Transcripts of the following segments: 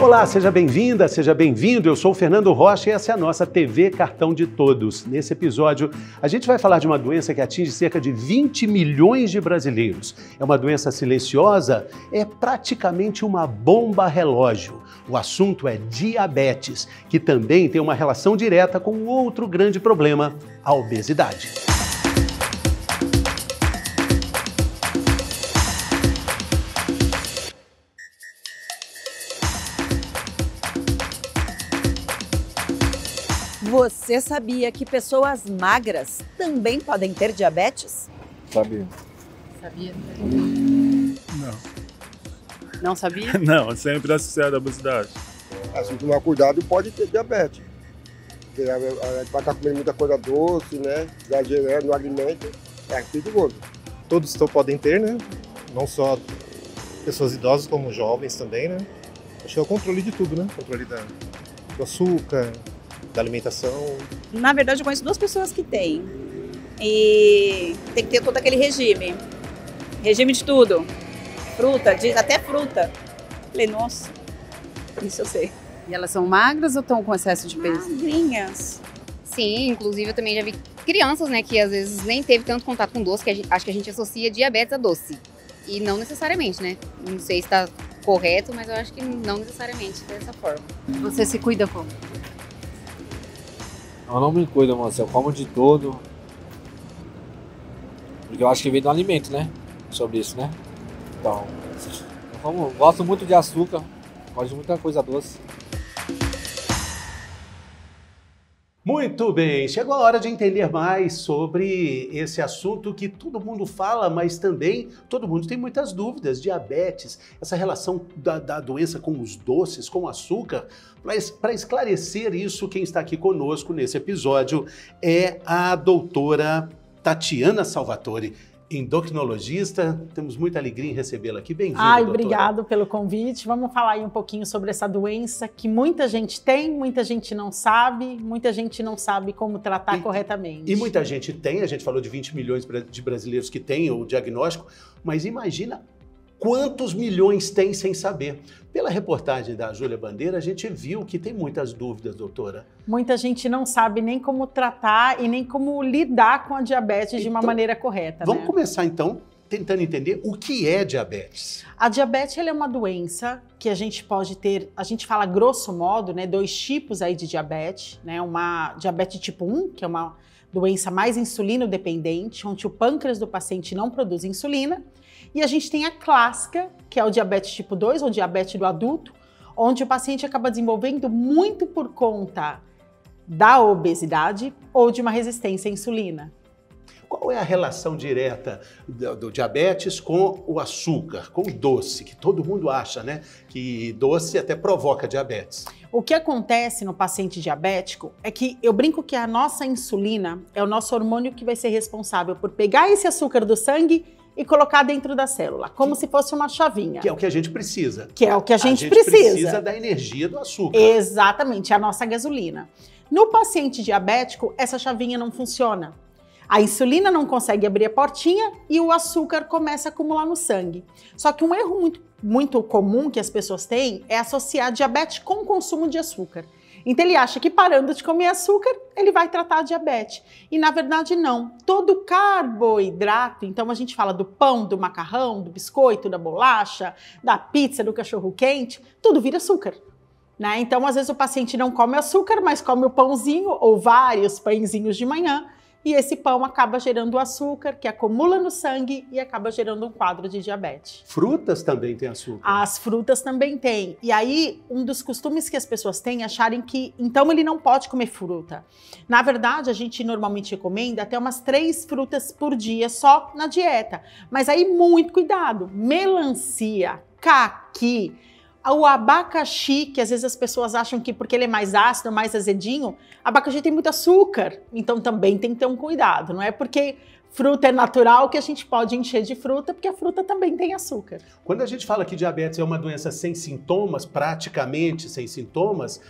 Olá, seja bem-vinda, seja bem-vindo. Eu sou o Fernando Rocha e essa é a nossa TV Cartão de Todos. Nesse episódio, a gente vai falar de uma doença que atinge cerca de 20 milhões de brasileiros. É uma doença silenciosa, é praticamente uma bomba relógio. O assunto é diabetes, que também tem uma relação direta com outro grande problema, a obesidade. Você sabia que pessoas magras também podem ter diabetes? Sabia. Sabia? Não. Não sabia? Não, sempre associado à obesidade. Se tomar cuidado, pode ter diabetes. Porque a gente vai estar comendo muita coisa doce, né? Exagerando no alimento, é perigoso. Todos podem ter, né? Não só pessoas idosas, como jovens também, né? Acho que é o controle de tudo, né? Controle do açúcar, da alimentação. Na verdade, eu conheço duas pessoas que têm. E tem que ter todo aquele regime. Regime de tudo. Fruta, até fruta. Falei, nossa, isso eu sei. E elas são magras ou estão com excesso de peso? Magrinhas. Sim, inclusive eu também já vi crianças, né, que às vezes nem teve tanto contato com doce, que acho que a gente associa diabetes a doce. E não necessariamente, né? Não sei se está correto, mas eu acho que não necessariamente dessa forma. Você se cuida como? Eu não me cuido, moça. Eu como de tudo. Porque eu acho que vem do alimento, né? Sobre isso, né? Então, gosto muito de açúcar. Gosto de muita coisa doce. Muito bem, chegou a hora de entender mais sobre esse assunto que todo mundo fala, mas também todo mundo tem muitas dúvidas. Diabetes, essa relação da doença com os doces, com o açúcar. Para esclarecer isso, quem está aqui conosco nesse episódio é a doutora Tatiana Salvatore, endocrinologista. Temos muita alegria em recebê-la aqui. Bem-vinda, doutora. Obrigado pelo convite. Vamos falar aí um pouquinho sobre essa doença que muita gente tem, muita gente não sabe como tratar corretamente. E muita gente tem, a gente falou de 20 milhões de brasileiros que têm o diagnóstico, mas imagina quantos milhões tem sem saber. Pela reportagem da Júlia Bandeira, a gente viu que tem muitas dúvidas, doutora. Muita gente não sabe nem como tratar e nem como lidar com a diabetes de uma maneira correta. Vamos começar então tentando entender o que é diabetes. A diabetes ela é uma doença que a gente pode ter, a gente fala grosso modo, né, dois tipos aí de diabetes, né, uma diabetes tipo 1, que é uma doença mais insulino dependente, onde o pâncreas do paciente não produz insulina, e a gente tem a clássica, que é o diabetes tipo 2, ou diabetes do adulto, onde o paciente acaba desenvolvendo muito por conta da obesidade ou de uma resistência à insulina. Qual é a relação direta do diabetes com o açúcar, com o doce, que todo mundo acha, né? Que doce até provoca diabetes. O que acontece no paciente diabético é que eu brinco que a nossa insulina é o nosso hormônio que vai ser responsável por pegar esse açúcar do sangue e colocar dentro da célula, como se fosse uma chavinha. Que é o que a gente precisa. Que é o que a gente precisa da energia do açúcar. Exatamente, a nossa gasolina. No paciente diabético, essa chavinha não funciona. A insulina não consegue abrir a portinha e o açúcar começa a acumular no sangue. Só que um erro muito comum que as pessoas têm é associar diabetes com o consumo de açúcar. Então ele acha que parando de comer açúcar, ele vai tratar a diabetes. E na verdade não. Todo carboidrato, então a gente fala do pão, do macarrão, do biscoito, da bolacha, da pizza, do cachorro quente, tudo vira açúcar. Né? Então às vezes o paciente não come açúcar, mas come o pãozinho ou vários pãezinhos de manhã. E esse pão acaba gerando açúcar, que acumula no sangue e acaba gerando um quadro de diabetes. Frutas também têm açúcar. As frutas também têm. E aí, um dos costumes que as pessoas têm é acharem que, então, ele não pode comer fruta. Na verdade, a gente normalmente recomenda até umas 3 frutas por dia só na dieta. Mas aí, muito cuidado. Melancia, caqui, o abacaxi, que às vezes as pessoas acham que porque ele é mais ácido, mais azedinho, abacaxi tem muito açúcar, então também tem que ter um cuidado. Não é porque fruta é natural que a gente pode encher de fruta, porque a fruta também tem açúcar. Quando a gente fala que diabetes é uma doença sem sintomas, praticamente sem sintomas,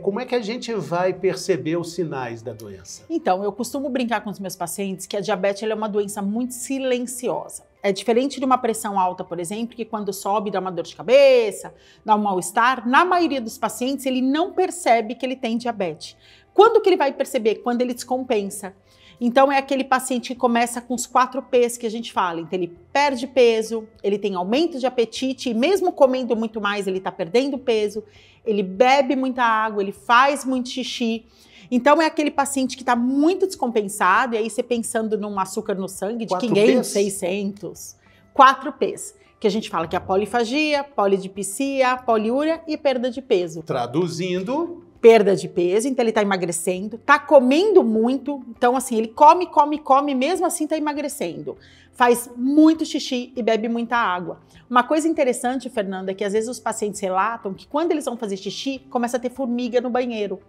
como é que a gente vai perceber os sinais da doença? Então, eu costumo brincar com os meus pacientes que a diabetes ela é uma doença muito silenciosa. É diferente de uma pressão alta, por exemplo, que quando sobe dá uma dor de cabeça, dá um mal-estar. Na maioria dos pacientes, ele não percebe que ele tem diabetes. Quando que ele vai perceber? Quando ele descompensa. Então, é aquele paciente que começa com os 4 P's que a gente fala. Então, ele perde peso, ele tem aumento de apetite, e mesmo comendo muito mais, ele está perdendo peso, ele bebe muita água, ele faz muito xixi. Então, é aquele paciente que está muito descompensado, e aí você pensando num açúcar no sangue de 500, 600, 4 P's, que a gente fala que é a polifagia, polidipsia, poliúria e perda de peso. Traduzindo... Perda de peso, então ele está emagrecendo, está comendo muito, então assim, ele come, mesmo assim está emagrecendo. Faz muito xixi e bebe muita água. Uma coisa interessante, Fernanda, é que às vezes os pacientes relatam que quando eles vão fazer xixi, começa a ter formiga no banheiro.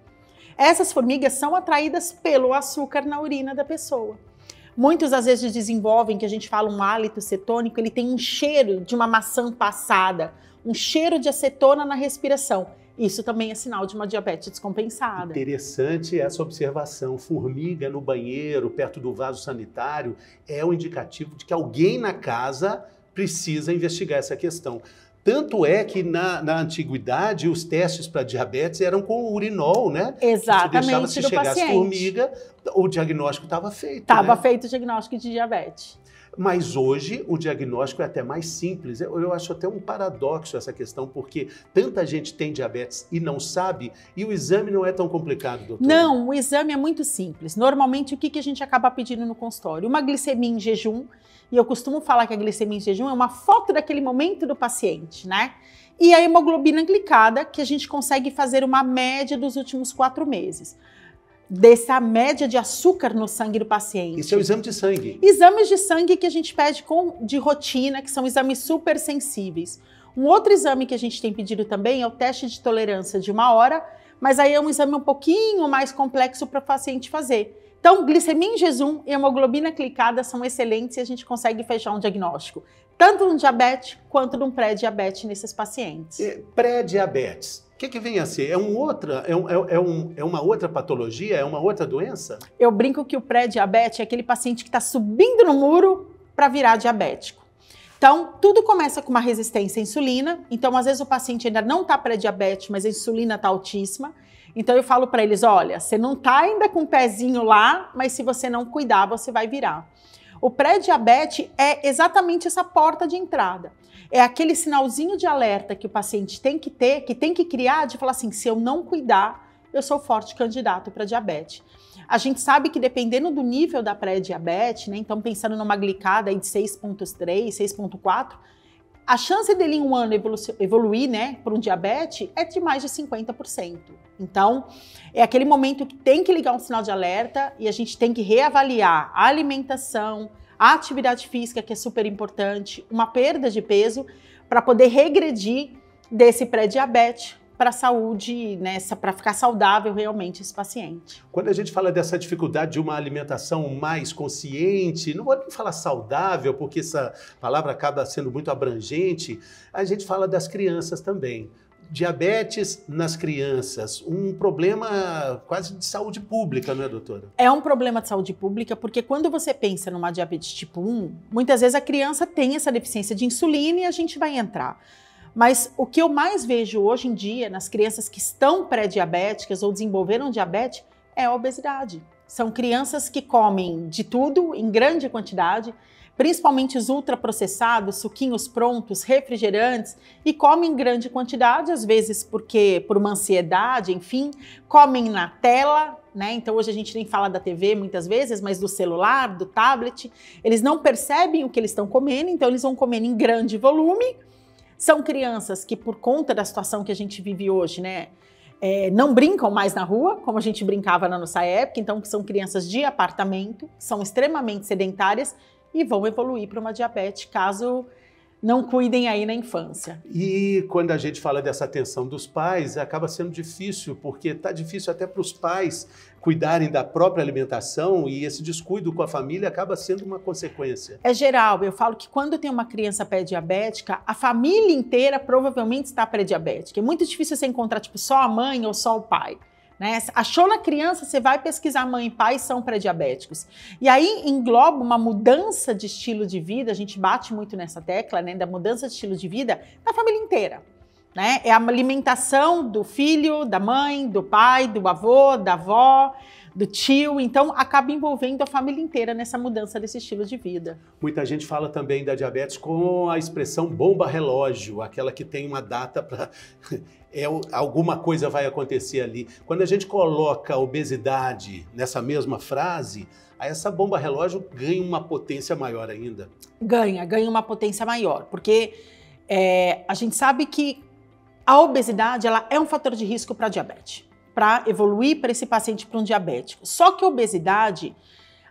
Essas formigas são atraídas pelo açúcar na urina da pessoa. Muitos às vezes desenvolvem, que a gente fala um hálito cetônico, ele tem um cheiro de uma maçã passada, um cheiro de acetona na respiração. Isso também é sinal de uma diabetes descompensada. Interessante essa observação. Formiga no banheiro, perto do vaso sanitário, é um indicativo de que alguém na casa precisa investigar essa questão. Tanto é que na antiguidade os testes para diabetes eram com urinol, né? Exatamente, se do chegasse paciente. Formiga, o diagnóstico estava feito. Estava né? feito o diagnóstico de diabetes. Mas hoje o diagnóstico é até mais simples. Eu acho até um paradoxo essa questão, porque tanta gente tem diabetes e não sabe, e o exame não é tão complicado, doutor. Não, o exame é muito simples. Normalmente, o que a gente acaba pedindo no consultório? Uma glicemia em jejum, e eu costumo falar que a glicemia em jejum é uma foto daquele momento do paciente, né? E a hemoglobina glicada, que a gente consegue fazer uma média dos últimos 4 meses. Dessa média de açúcar no sangue do paciente. Isso é o exame de sangue. Exames de sangue que a gente pede de rotina, que são exames super sensíveis. Um outro exame que a gente tem pedido também é o teste de tolerância de 1 hora, mas aí é um exame um pouquinho mais complexo para o paciente fazer. Então, glicemia em jejum e hemoglobina glicada são excelentes e a gente consegue fechar um diagnóstico, tanto no diabetes quanto no pré-diabetes nesses pacientes. Pré-diabetes. O que vem a ser? É uma outra patologia? É uma outra doença? Eu brinco que o pré-diabetes é aquele paciente que está subindo no muro para virar diabético. Então, tudo começa com uma resistência à insulina. Então, às vezes o paciente ainda não está pré-diabetes, mas a insulina está altíssima. Então, eu falo para eles, olha, você não está ainda com o pezinho lá, mas se você não cuidar, você vai virar. O pré-diabetes é exatamente essa porta de entrada. É aquele sinalzinho de alerta que o paciente tem que ter, que tem que criar, de falar assim, se eu não cuidar, eu sou forte candidato para diabetes. A gente sabe que dependendo do nível da pré-diabetes, né, então pensando numa glicada aí de 6,3, 6,4, a chance dele em um ano evoluir, né, para um diabetes é de mais de 50%. Então, é aquele momento que tem que ligar um sinal de alerta e a gente tem que reavaliar a alimentação, a atividade física, que é super importante, uma perda de peso, para poder regredir desse pré-diabetes para a saúde, né, para ficar saudável realmente esse paciente. Quando a gente fala dessa dificuldade de uma alimentação mais consciente, não vou nem falar saudável, porque essa palavra acaba sendo muito abrangente, a gente fala das crianças também. Diabetes nas crianças, um problema quase de saúde pública, não é, doutora? É um problema de saúde pública, porque quando você pensa numa diabetes tipo 1, muitas vezes a criança tem essa deficiência de insulina e a gente vai entrar. Mas o que eu mais vejo hoje em dia nas crianças que estão pré-diabéticas ou desenvolveram diabetes é a obesidade. São crianças que comem de tudo em grande quantidade, principalmente os ultraprocessados, suquinhos prontos, refrigerantes, e comem em grande quantidade, às vezes por uma ansiedade, enfim, comem na tela, né? Então hoje a gente nem fala da TV muitas vezes, mas do celular, do tablet. Eles não percebem o que eles estão comendo, então eles vão comendo em grande volume. São crianças que, por conta da situação que a gente vive hoje, né, não brincam mais na rua, como a gente brincava na nossa época, então são crianças de apartamento, são extremamente sedentárias e vão evoluir para uma diabetes, caso não cuidem aí na infância. E quando a gente fala dessa atenção dos pais, acaba sendo difícil, porque está difícil até para os pais cuidarem da própria alimentação e esse descuido com a família acaba sendo uma consequência. É geral, eu falo que quando tem uma criança pré-diabética, a família inteira provavelmente está pré-diabética. É muito difícil você encontrar tipo, só a mãe ou só o pai. Né? Achou na criança, você vai pesquisar, mãe e pai são pré-diabéticos. E aí engloba uma mudança de estilo de vida, a gente bate muito nessa tecla, né, da mudança de estilo de vida da família inteira. Né? É a alimentação do filho, da mãe, do pai, do avô, da avó, do tio, então acaba envolvendo a família inteira nessa mudança desse estilo de vida. Muita gente fala também da diabetes com a expressão bomba relógio, aquela que tem uma data para... alguma coisa vai acontecer ali. Quando a gente coloca obesidade nessa mesma frase, aí essa bomba relógio ganha uma potência maior ainda. Ganha uma potência maior, porque a gente sabe que a obesidade ela é um fator de risco para diabetes, para evoluir para esse paciente para um diabético. Só que a obesidade,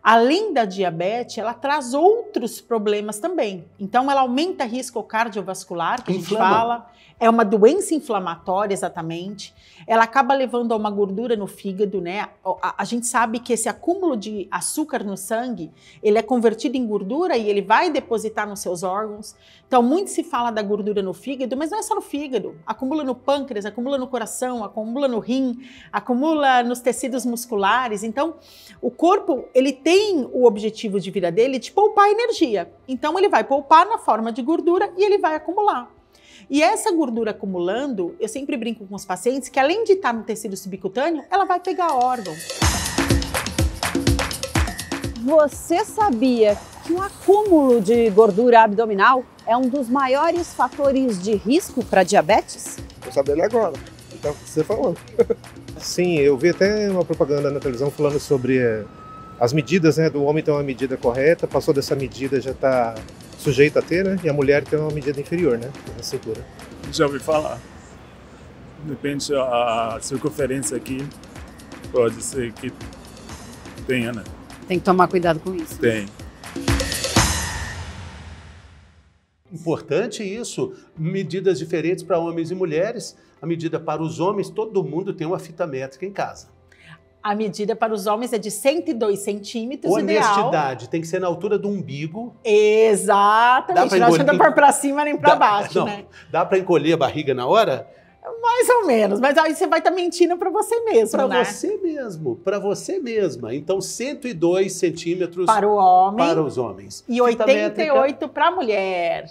além da diabetes, ela traz outros problemas também. Então, ela aumenta risco cardiovascular, que a gente fala, é uma doença inflamatória, exatamente. Ela acaba levando a uma gordura no fígado, né? A gente sabe que esse acúmulo de açúcar no sangue, ele é convertido em gordura e ele vai depositar nos seus órgãos. Então, muito se fala da gordura no fígado, mas não é só no fígado. Acumula no pâncreas, acumula no coração, acumula no rim, acumula nos tecidos musculares. Então, o corpo, ele tem o objetivo de vida dele de poupar energia. Então, ele vai poupar na forma de gordura e ele vai acumular. E essa gordura acumulando, eu sempre brinco com os pacientes que além de estar no tecido subcutâneo, ela vai pegar órgão. Você sabia que o acúmulo de gordura abdominal é um dos maiores fatores de risco para diabetes? Tô sabendo agora. Então, você falando. Sim, eu vi até uma propaganda na televisão falando sobre as medidas, né, do homem ter uma medida correta, passou dessa medida, já está sujeito a ter, né, e a mulher tem uma medida inferior, né, na cintura. Já ouvi falar. Depende a circunferência aqui, pode ser que tenha, né? Tem que tomar cuidado com isso. Tem. Importante isso, medidas diferentes para homens e mulheres. A medida para os homens, todo mundo tem uma fita métrica em casa. A medida para os homens é de 102 centímetros, honestidade, tem que ser na altura do umbigo. Exatamente, não adianta pôr para cima nem para baixo, não, né? Dá para encolher a barriga na hora? Mais ou menos, mas aí você vai estar mentindo para você mesmo, né? Para você mesmo, para você mesma. Então, 102 centímetros para o homem, para os homens. E 88 para a mulher.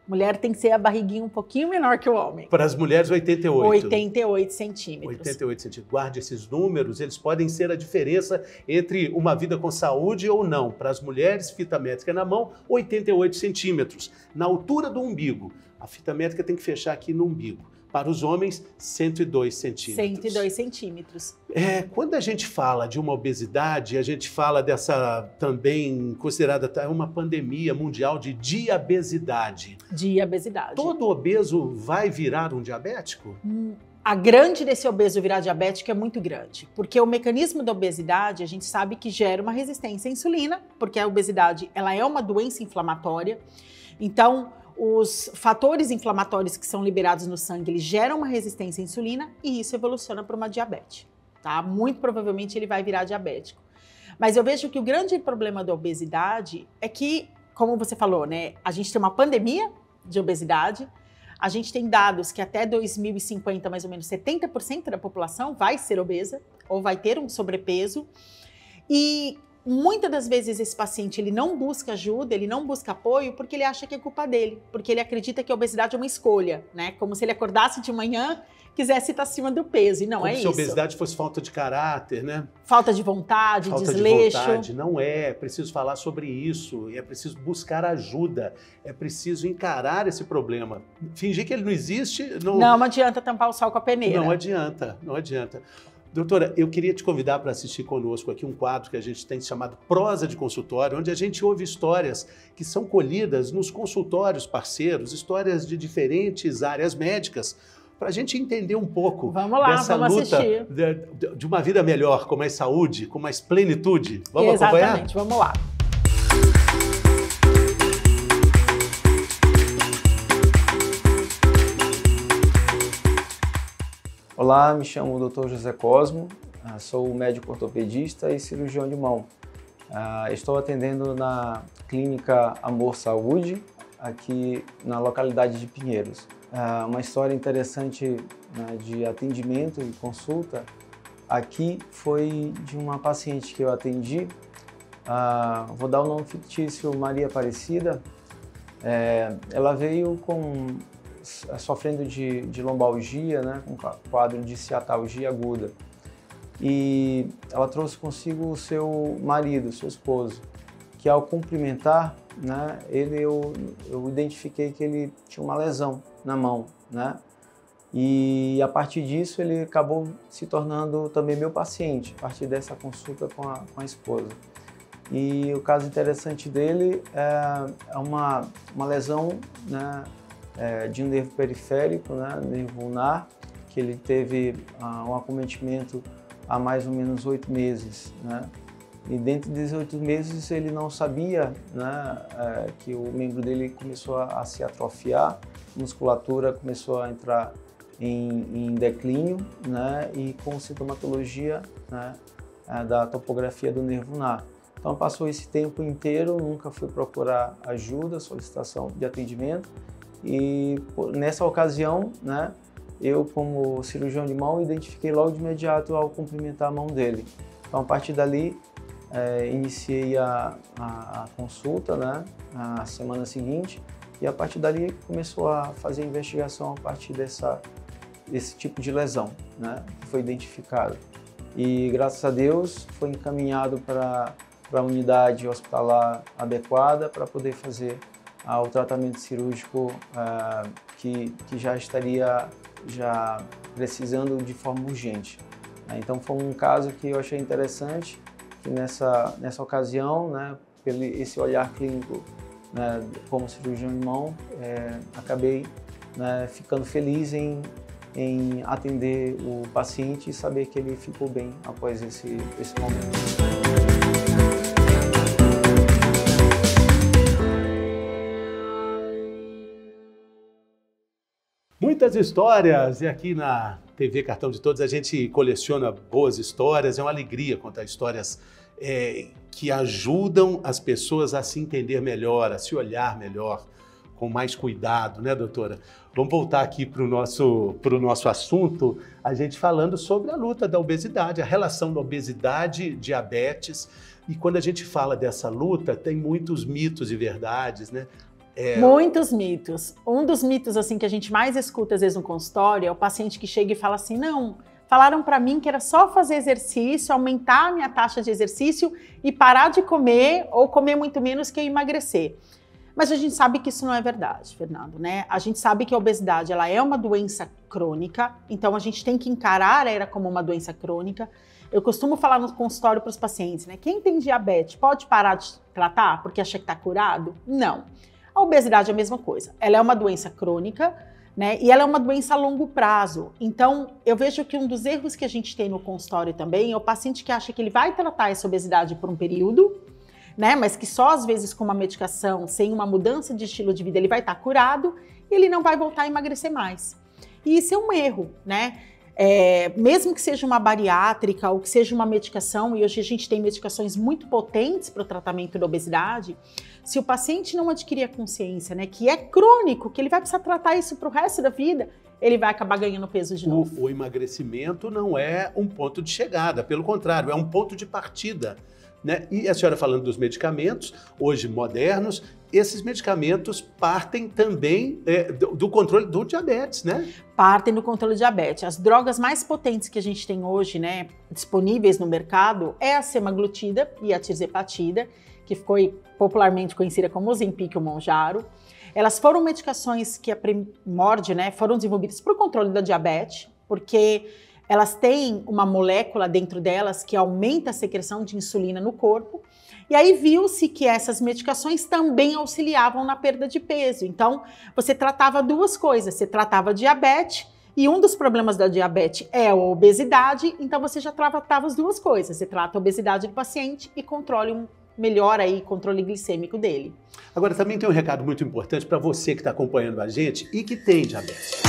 Mulher tem que ser a barriguinha um pouquinho menor que o homem. Para as mulheres, 88. 88 centímetros. 88 centímetros. Guarde esses números, eles podem ser a diferença entre uma vida com saúde ou não. Para as mulheres, fita métrica na mão, 88 centímetros. Na altura do umbigo, a fita métrica tem que fechar aqui no umbigo. Para os homens, 102 centímetros. 102 centímetros. Quando a gente fala de uma obesidade, a gente fala dessa também considerada uma pandemia mundial de diabesidade. Diabesidade. Todo obeso vai virar um diabético? A grande desse obeso virar diabético é muito grande, porque o mecanismo da obesidade, a gente sabe que gera uma resistência à insulina, porque a obesidade ela é uma doença inflamatória. Então, os fatores inflamatórios que são liberados no sangue, eles geram uma resistência à insulina e isso evoluciona para uma diabetes, tá? Muito provavelmente ele vai virar diabético. Mas eu vejo que o grande problema da obesidade é que, como você falou, né? A gente tem uma pandemia de obesidade, a gente tem dados que até 2050, mais ou menos 70% da população vai ser obesa ou vai ter um sobrepeso e muitas das vezes esse paciente ele não busca ajuda, ele não busca apoio porque ele acha que é culpa dele, porque ele acredita que a obesidade é uma escolha, né? Como se ele acordasse de manhã, quisesse estar acima do peso, e não é isso. Como se a obesidade fosse falta de caráter, né? Falta de vontade, falta desleixo. De vontade, não é. É preciso falar sobre isso, é preciso buscar ajuda, é preciso encarar esse problema. Fingir que ele não existe... Não adianta tampar o sol com a peneira. Não adianta, não adianta. Doutora, eu queria te convidar para assistir conosco aqui um quadro que a gente tem chamado Prosa de Consultório, onde a gente ouve histórias que são colhidas nos consultórios parceiros, histórias de diferentes áreas médicas, para a gente entender um pouco dessa luta de uma vida melhor, com mais saúde, com mais plenitude. Vamos acompanhar? Exatamente, vamos lá. Olá, me chamo Dr. José Cosmo, sou médico ortopedista e cirurgião de mão. Estou atendendo na clínica Amor Saúde, aqui na localidade de Pinheiros. Uma história interessante, né, de atendimento e consulta aqui foi de uma paciente que eu atendi, vou dar o nome fictício, Maria Aparecida. Ela veio sofrendo de lombalgia, né, com quadro de ciatalgia aguda. E ela trouxe consigo o seu marido, seu esposo, que ao cumprimentar, né, eu identifiquei que ele tinha uma lesão na mão, né? E a partir disso ele acabou se tornando também meu paciente, a partir dessa consulta com a esposa. E o caso interessante dele é uma lesão, né, de um nervo periférico, né, nervo ulnar, que ele teve um acometimento há mais ou menos 8 meses, né? E dentro desses 8 meses ele não sabia, né, que o membro dele começou a se atrofiar, a musculatura começou a entrar em declínio, né, e com sintomatologia, né, da topografia do nervo ulnar. Então passou esse tempo inteiro, nunca fui procurar ajuda, solicitação de atendimento, e nessa ocasião, né, eu como cirurgião de mão identifiquei logo de imediato ao cumprimentar a mão dele. Então a partir dali iniciei a consulta, né, na semana seguinte, e a partir dali começou a fazer a investigação a partir desse tipo de lesão, né, que foi identificado. E graças a Deus foi encaminhado para a unidade hospitalar adequada para poder fazer o tratamento cirúrgico que já estaria precisando de forma urgente. Então foi um caso que eu achei interessante, que nessa ocasião, né, pelo esse olhar clínico, né, como cirurgião de mão, acabei, né, ficando feliz em atender o paciente e saber que ele ficou bem após esse momento. Muitas histórias, e aqui na TV Cartão de Todos a gente coleciona boas histórias, é uma alegria contar histórias que ajudam as pessoas a se entender melhor, a se olhar melhor, com mais cuidado, né, doutora? Vamos voltar aqui para o nosso assunto, a gente falando sobre a luta da obesidade, a relação da obesidade e diabetes. E quando a gente fala dessa luta, tem muitos mitos e verdades, né? Muitos mitos. Um dos mitos assim que a gente mais escuta às vezes no consultório é o paciente que chega e fala assim, não, falaram para mim que era só fazer exercício, aumentar a minha taxa de exercício e parar de comer ou comer muito menos que eu emagrecer. Mas a gente sabe que isso não é verdade, Fernando, né? A gente sabe que a obesidade ela é uma doença crônica, então a gente tem que encarar ela como uma doença crônica. Eu costumo falar no consultório para os pacientes, né? Quem tem diabetes pode parar de tratar porque acha que está curado? Não. A obesidade é a mesma coisa. Ela é uma doença crônica, né? E ela é uma doença a longo prazo. Então, eu vejo que um dos erros que a gente tem no consultório também é o paciente que acha que ele vai tratar essa obesidade por um período, né? Mas que só às vezes com uma medicação, sem uma mudança de estilo de vida, ele vai estar curado e ele não vai voltar a emagrecer mais. E isso é um erro, né? Mesmo que seja uma bariátrica ou que seja uma medicação, e hoje a gente tem medicações muito potentes para o tratamento da obesidade, se o paciente não adquirir a consciência, né, que é crônico, que ele vai precisar tratar isso para o resto da vida, ele vai acabar ganhando peso de novo. O emagrecimento não é um ponto de chegada, pelo contrário, é um ponto de partida, né? E a senhora falando dos medicamentos, hoje modernos, esses medicamentos partem também do controle do diabetes, né? Partem do controle do diabetes. As drogas mais potentes que a gente tem hoje, né, disponíveis no mercado, é a semaglutida e a tirzepatida, que foi popularmente conhecida como Ozempic ou Mounjaro. Elas foram medicações que a primórdia, né, foram desenvolvidas para o controle da diabetes, porque elas têm uma molécula dentro delas que aumenta a secreção de insulina no corpo. E aí viu-se que essas medicações também auxiliavam na perda de peso. Então, você tratava duas coisas. Você tratava diabetes, e um dos problemas da diabetes é a obesidade, então você já tratava as duas coisas. Você trata a obesidade do paciente e melhora aí o controle glicêmico dele. Agora, também tem um recado muito importante para você que está acompanhando a gente e que tem diabetes.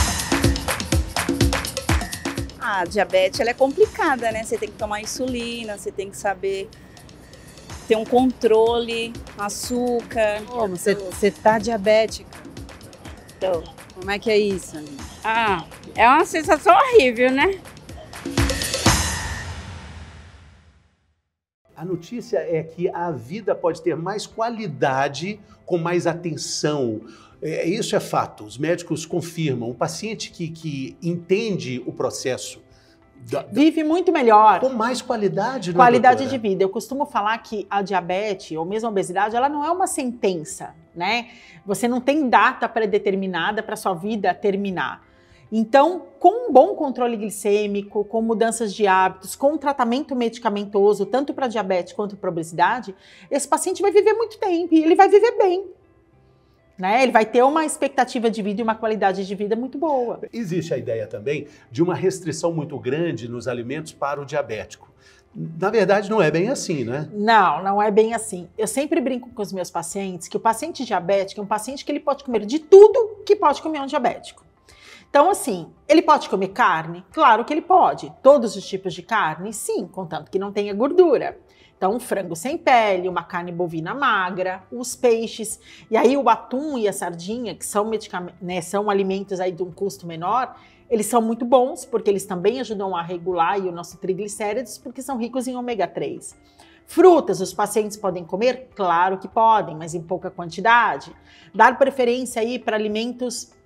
A diabetes ela é complicada, né? Você tem que tomar insulina, você tem que saber ter um controle, açúcar. Como? Você tá diabética? Então, como é que é isso, amiga? É uma sensação horrível, né? notícia é que a vida pode ter mais qualidade com mais atenção. Isso é fato, os médicos confirmam. Um paciente que entende o processo vive muito melhor. Com mais qualidade, qualidade de vida. Eu costumo falar que a diabetes ou mesmo a obesidade, ela não é uma sentença, né? Você não tem data pré-determinada para sua vida terminar. Então, com um bom controle glicêmico, com mudanças de hábitos, com um tratamento medicamentoso, tanto para diabetes quanto para obesidade, esse paciente vai viver muito tempo e ele vai viver bem. Né? Ele vai ter uma expectativa de vida e uma qualidade de vida muito boa. Existe a ideia também de uma restrição muito grande nos alimentos para o diabético. Na verdade, não é bem assim, né? Não, não é bem assim. Eu sempre brinco com os meus pacientes que o paciente diabético é um paciente que ele pode comer de tudo que pode comer um diabético. Então, assim, ele pode comer carne? Claro que ele pode. Todos os tipos de carne? Sim, contanto que não tenha gordura. Então, um frango sem pele, uma carne bovina magra, os peixes. E aí o atum e a sardinha, que são são alimentos aí de um custo menor, eles são muito bons, porque eles também ajudam a regular aí o nosso triglicéridos, porque são ricos em ômega 3. Frutas, os pacientes podem comer? Claro que podem, mas em pouca quantidade. Dar preferência aí para alimentos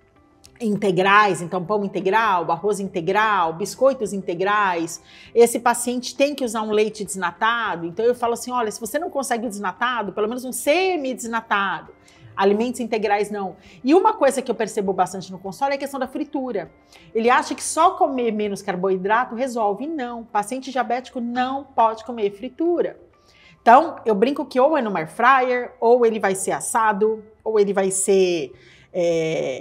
integrais, então pão integral, arroz integral, biscoitos integrais. Esse paciente tem que usar um leite desnatado, então eu falo assim, olha, se você não consegue o desnatado, pelo menos um semi-desnatado. Alimentos integrais não. E uma coisa que eu percebo bastante no consultório é a questão da fritura. Ele acha que só comer menos carboidrato resolve. Não, o paciente diabético não pode comer fritura. Então, eu brinco que ou é no air fryer, ou ele vai ser assado, ou ele vai ser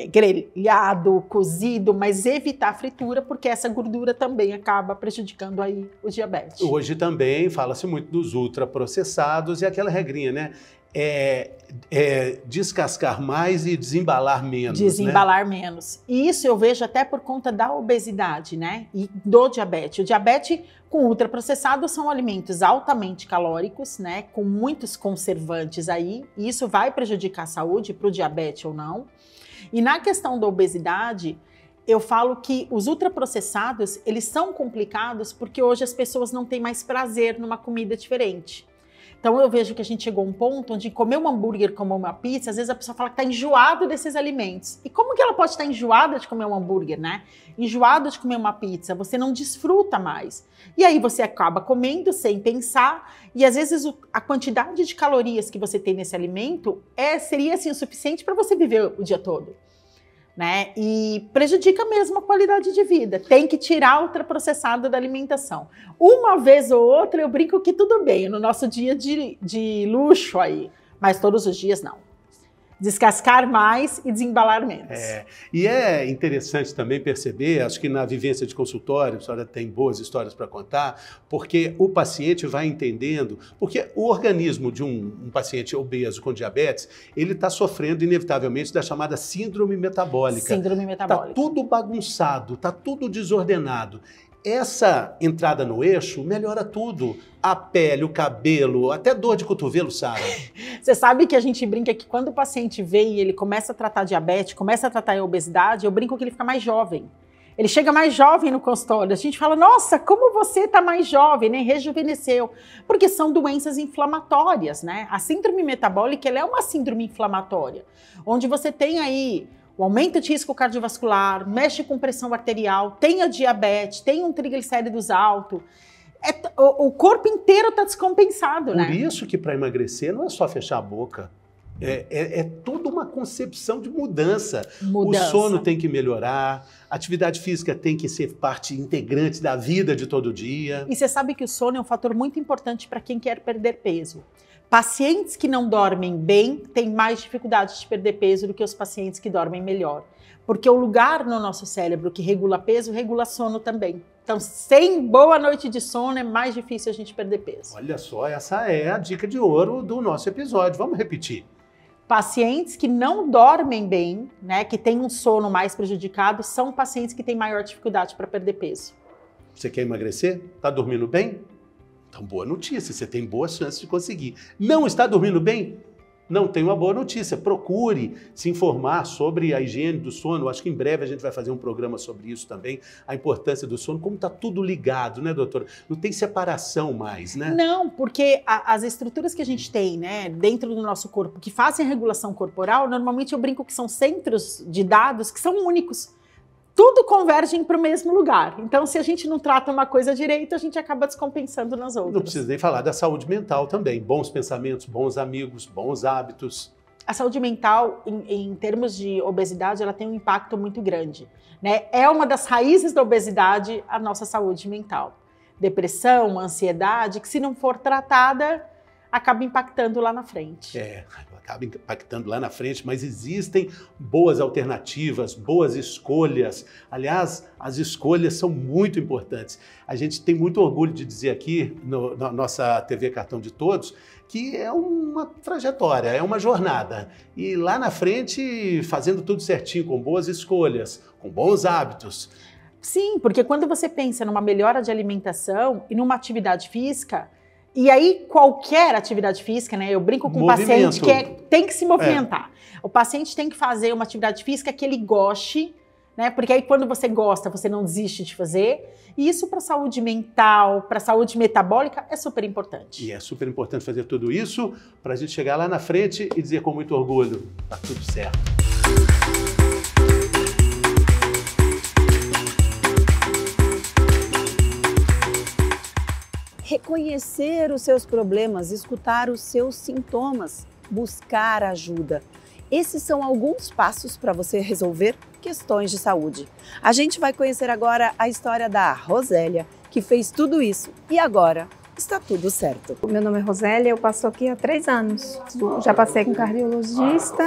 grelhado, cozido, mas evitar a fritura, porque essa gordura também acaba prejudicando aí o diabetes. Hoje também fala-se muito dos ultraprocessados e aquela regrinha, né? Descascar mais e desembalar menos. Desembalar menos. E isso eu vejo até por conta da obesidade, né? E do diabetes. O diabetes com ultraprocessado são alimentos altamente calóricos, né? Com muitos conservantes aí. E isso vai prejudicar a saúde para o diabetes ou não. E na questão da obesidade, eu falo que os ultraprocessados, eles são complicados porque hoje as pessoas não têm mais prazer numa comida diferente. Então eu vejo que a gente chegou a um ponto onde comer um hambúrguer, comer uma pizza, às vezes a pessoa fala que está enjoado desses alimentos. E como que ela pode estar enjoada de comer um hambúrguer, né? Enjoada de comer uma pizza, você não desfruta mais. E aí você acaba comendo sem pensar e às vezes a quantidade de calorias que você tem nesse alimento seria assim o suficiente para você viver o dia todo. Né? E prejudica mesmo a qualidade de vida. Tem que tirar o ultraprocessado da alimentação. Uma vez ou outra eu brinco que tudo bem, no nosso dia de luxo aí, mas todos os dias não. Descascar mais e desembalar menos. E é interessante também perceber, acho que na vivência de consultório, a senhora tem boas histórias para contar, porque o paciente vai entendendo, porque o organismo de um paciente obeso com diabetes, ele está sofrendo inevitavelmente da chamada síndrome metabólica. Síndrome metabólica. Está tudo bagunçado, está tudo desordenado. Essa entrada no eixo melhora tudo. A pele, o cabelo, até dor de cotovelo, Sara. Você sabe que a gente brinca que quando o paciente vem e ele começa a tratar diabetes, começa a tratar a obesidade, eu brinco que ele fica mais jovem. Ele chega mais jovem no consultório. A gente fala, nossa, como você está mais jovem, né? Rejuvenesceu. Porque são doenças inflamatórias, né? A síndrome metabólica, ela é uma síndrome inflamatória, onde você tem aí o aumento de risco cardiovascular, mexe com pressão arterial, tem a diabetes, tem um triglicéridos alto. O corpo inteiro está descompensado, né? Por isso que para emagrecer não é só fechar a boca. É toda uma concepção de mudança. O sono tem que melhorar, a atividade física tem que ser parte integrante da vida de todo dia. E você sabe que o sono é um fator muito importante para quem quer perder peso. Pacientes que não dormem bem têm mais dificuldade de perder peso do que os pacientes que dormem melhor. Porque o lugar no nosso cérebro que regula peso, regula sono também. Então, sem boa noite de sono, é mais difícil a gente perder peso. Olha só, essa é a dica de ouro do nosso episódio. Vamos repetir. Pacientes que não dormem bem, né, que têm um sono mais prejudicado, são pacientes que têm maior dificuldade para perder peso. Você quer emagrecer? Está dormindo bem? Então, boa notícia, você tem boas chances de conseguir. Não está dormindo bem? não tem uma boa notícia. Procure se informar sobre a higiene do sono. Acho que em breve a gente vai fazer um programa sobre isso também, a importância do sono, como está tudo ligado, né, doutora? Não tem separação mais, né? Não, porque as estruturas que a gente tem, né, dentro do nosso corpo, que fazem a regulação corporal, normalmente eu brinco que são centros de dados que são únicos. Tudo converge para o mesmo lugar. Então, se a gente não trata uma coisa direito, a gente acaba descompensando nas outras. Não precisa nem falar da saúde mental também. Bons pensamentos, bons amigos, bons hábitos. A saúde mental, em termos de obesidade, ela tem um impacto muito grande, né? É uma das raízes da obesidade a nossa saúde mental. Depressão, ansiedade, que se não for tratada, acaba impactando lá na frente. Acaba impactando lá na frente, mas existem boas alternativas, boas escolhas. Aliás, as escolhas são muito importantes. A gente tem muito orgulho de dizer aqui, na nossa TV Cartão de Todos, que é uma trajetória, é uma jornada. E lá na frente, fazendo tudo certinho, com boas escolhas, com bons hábitos. Sim, porque quando você pensa numa melhora de alimentação e numa atividade física, e aí qualquer atividade física, né? Eu brinco com o paciente que tem que se movimentar. O paciente tem que fazer uma atividade física que ele goste, né? Porque aí quando você gosta, você não desiste de fazer. E isso para a saúde mental, para a saúde metabólica é super importante. E é super importante fazer tudo isso para a gente chegar lá na frente e dizer com muito orgulho, tá tudo certo. Reconhecer os seus problemas, escutar os seus sintomas, buscar ajuda. Esses são alguns passos para você resolver questões de saúde. A gente vai conhecer agora a história da Rosélia, que fez tudo isso e agora está tudo certo. Meu nome é Rosélia, eu passo aqui há 3 anos. Já passei com cardiologista,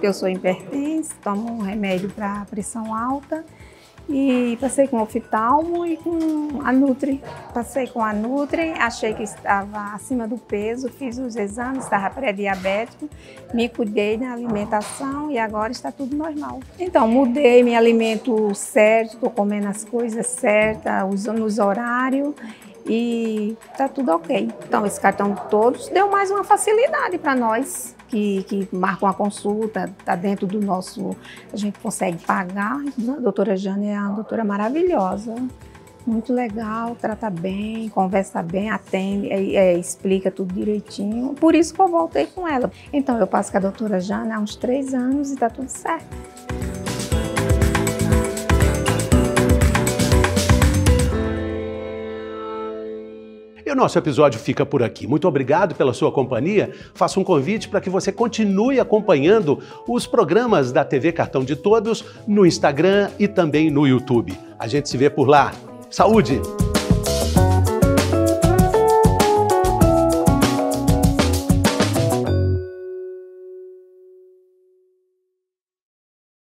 eu sou hipertensa, tomo um remédio para pressão alta. E passei com o oftalmo e com a Nutri. Passei com a Nutri, achei que estava acima do peso, fiz os exames, estava pré-diabético, me cuidei da alimentação e agora está tudo normal. Então, mudei, me alimento certo, estou comendo as coisas certas, usando os horários e está tudo ok. Então, esse cartão todos deu mais uma facilidade para nós. Que marcam a consulta, está dentro do nosso, a gente consegue pagar. A doutora Jane é uma doutora maravilhosa, muito legal, trata bem, conversa bem, atende, explica tudo direitinho. Por isso que eu voltei com ela. Então eu passo com a doutora Jane há uns 3 anos e está tudo certo. E o nosso episódio fica por aqui. Muito obrigado pela sua companhia. Faço um convite para que você continue acompanhando os programas da TV Cartão de Todos no Instagram e também no YouTube. A gente se vê por lá. Saúde!